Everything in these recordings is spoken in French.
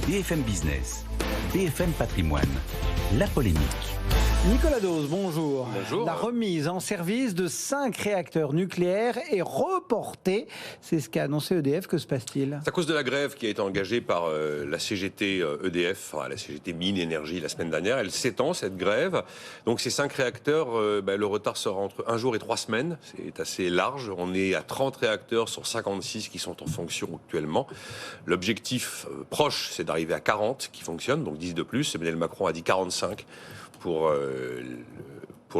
BFM Business, BFM Patrimoine, la polémique. Nicolas Dose, bonjour. Bonjour. La remise en service de 5 réacteurs nucléaires est reportée. C'est ce qu'a annoncé EDF. Que se passe-t-il ? C'est à cause de la grève qui a été engagée par la CGT EDF, enfin la CGT Mine Énergie la semaine dernière. Elle s'étend, cette grève. Donc ces 5 réacteurs, le retard sera entre 1 jour et 3 semaines. C'est assez large. On est à 30 réacteurs sur 56 qui sont en fonction actuellement. L'objectif proche, c'est d'arriver à 40 qui fonctionnent, donc 10 de plus. Emmanuel Macron a dit 45 pour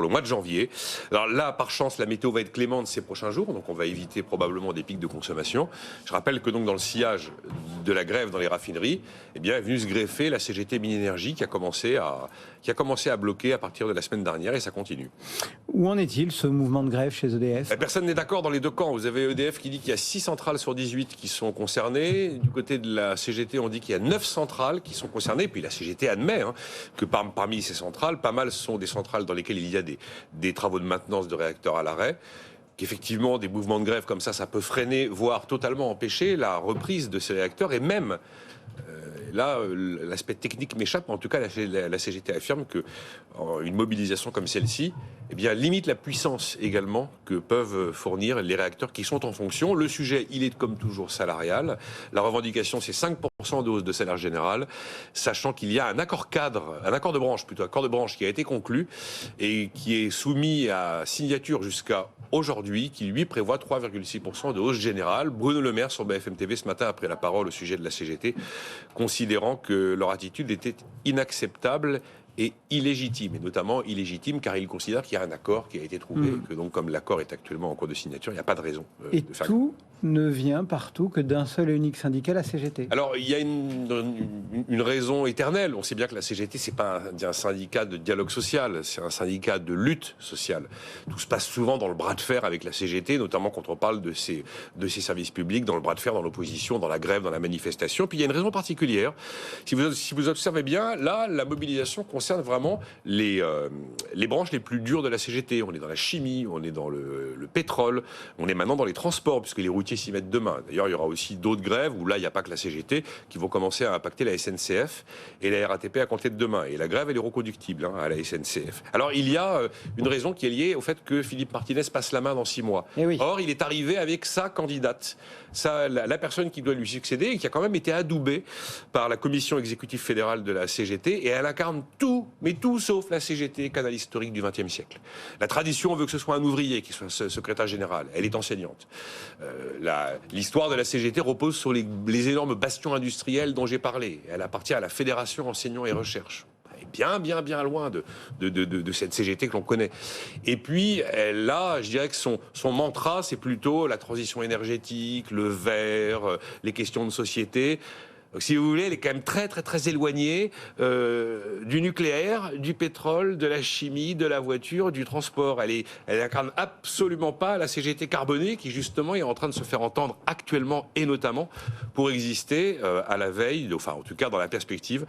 le mois de janvier. Alors là, par chance, la météo va être clémente ces prochains jours, donc on va éviter probablement des pics de consommation. Je rappelle que donc dans le sillage de la grève dans les raffineries, est venue se greffer la CGT Mine Énergie qui a commencé à bloquer à partir de la semaine dernière et ça continue. Où en est-il ce mouvement de grève chez EDF ? Personne n'est d'accord dans les deux camps. Vous avez EDF qui dit qu'il y a 6 centrales sur 18 qui sont concernées. Du côté de la CGT, on dit qu'il y a 9 centrales qui sont concernées. Puis la CGT admet que parmi ces centrales, pas mal sont des centrales dans lesquelles il y a des travaux de maintenance de réacteurs à l'arrêt. Qu'effectivement, des mouvements de grève comme ça peut freiner, voire totalement empêcher la reprise de ces réacteurs. Et même, là, l'aspect technique m'échappe, mais en tout cas, la CGT affirme qu'une mobilisation comme celle-ci limite la puissance également que peuvent fournir les réacteurs qui sont en fonction. Le sujet, il est comme toujours salarial. La revendication, c'est 5% de hausse de salaire général, sachant qu'il y a un accord de branche qui a été conclu et qui est soumis à signature jusqu'à aujourd'hui, qui lui prévoit 3,6% de hausse générale. Bruno Le Maire sur BFM TV ce matin a pris la parole au sujet de la CGT, considérant que leur attitude était inacceptable et illégitime, et notamment illégitime car il considère qu'il y a un accord qui a été trouvé, et que donc comme l'accord est actuellement en cours de signature, il n'y a pas de raison et de faire... tout ne vient partout que d'un seul et unique syndicat, la CGT. Alors, il y a une raison éternelle. On sait bien que la CGT, c'est pas un syndicat de dialogue social, c'est un syndicat de lutte sociale. Tout se passe souvent dans le bras de fer avec la CGT, notamment quand on parle de ses services publics, dans le bras de fer, dans l'opposition, dans la grève, dans la manifestation. Puis il y a une raison particulière. Si vous observez bien, là, la mobilisation concerne vraiment les branches les plus dures de la CGT. On est dans la chimie, on est dans le pétrole, on est maintenant dans les transports, puisque les routiers s'y mettent demain. D'ailleurs, il y aura aussi d'autres grèves où là, il n'y a pas que la CGT qui vont commencer à impacter la SNCF et la RATP à compter de demain. Et la grève, elle est reconductible à la SNCF. Alors, il y a une raison qui est liée au fait que Philippe Martinez passe la main dans 6 mois. Oui. Or, il est arrivé avec sa candidate, la personne qui doit lui succéder et qui a quand même été adoubée par la commission exécutive fédérale de la CGT, et elle incarne tout, mais tout sauf la CGT, canal historique du XXe siècle. La tradition veut que ce soit un ouvrier qui soit secrétaire général. Elle est enseignante. L'histoire de la CGT repose sur les énormes bastions industriels dont j'ai parlé. Elle appartient à la Fédération Enseignants et Recherche. Elle est bien loin de cette CGT que l'on connaît. Et puis, là, je dirais que son mantra, c'est plutôt la transition énergétique, le vert, les questions de société. Donc, si vous voulez, elle est quand même très, très, très éloignée du nucléaire, du pétrole, de la chimie, de la voiture, du transport. Elle n'incarne absolument pas la CGT carbonée qui, justement, est en train de se faire entendre actuellement et notamment pour exister à la veille, enfin, en tout cas, dans la perspective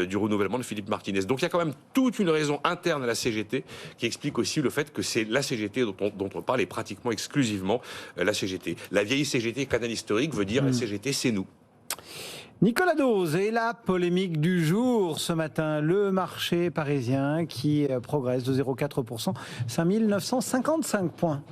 du renouvellement de Philippe Martinez. Donc, il y a quand même toute une raison interne à la CGT qui explique aussi le fait que c'est la CGT dont on parle, et pratiquement exclusivement la CGT. La vieille CGT, canal historique, veut dire la CGT, c'est nous. Nicolas Dose et la polémique du jour ce matin, le marché parisien qui progresse de 0,4%, 5 955 points.